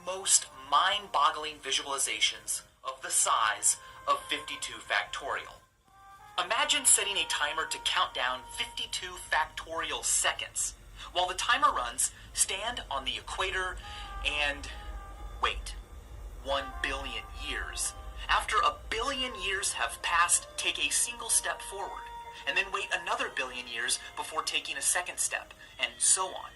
most mind-boggling visualizations of the size of 52 factorial. Imagine setting a timer to count down 52 factorial seconds. While the timer runs, stand on the equator and wait. 1 billion years. After a billion years have passed, take a single step forward, and then wait another billion years before taking a second step, and so on.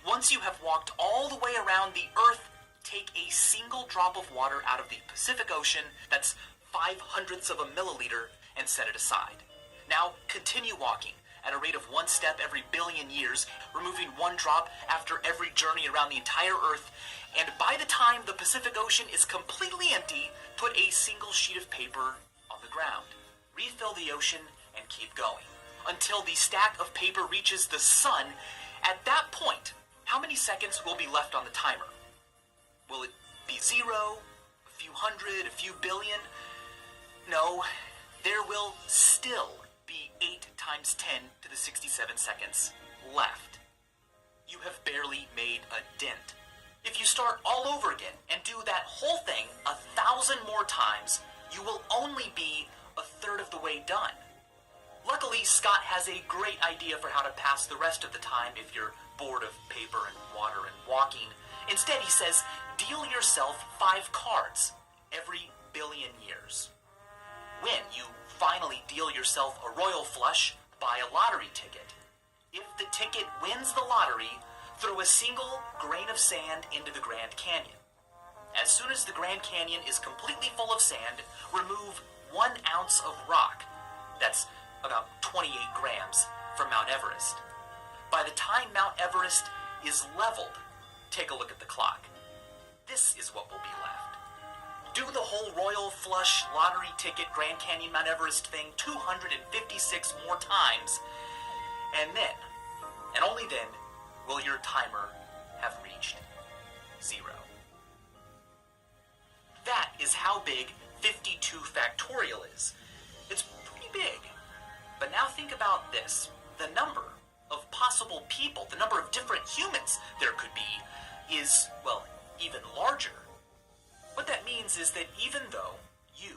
Once you have walked all the way around the Earth, take a single drop of water out of the Pacific Ocean, that's 0.05 of a milliliter, and set it aside. Now continue walking at a rate of 1 step every billion years, removing 1 drop after every journey around the entire Earth, and by the time the Pacific Ocean is completely empty, put a single sheet of paper on the ground. Refill the ocean and keep going until the stack of paper reaches the sun. At that point, how many seconds will be left on the timer? Will it be 0, a few hundred, a few billion? No, there will still be 8 times 10 to the 67 seconds left. You have barely made a dent. If you start all over again and do that whole thing 1,000 more times, you will only be a third of the way done. Luckily, Scott has a great idea for how to pass the rest of the time if you're bored of paper and water and walking. Instead, he says, deal yourself 5 cards every billion years. When you finally deal yourself a royal flush, buy a lottery ticket. If the ticket wins the lottery, throw a single grain of sand into the Grand Canyon. As soon as the Grand Canyon is completely full of sand, remove 1 ounce of rock. That's about 28 grams from Mount Everest. By the time Mount Everest is leveled, take a look at the clock. This is what will be left. Do the whole royal flush lottery ticket Grand Canyon Mount Everest thing 256 more times, and then, and only then, will your timer have reached 0. That is how big 52 factorial is. It's pretty big. But now think about this. The number of possible people, the number of different humans there could be is, well, even larger. What that means is that even though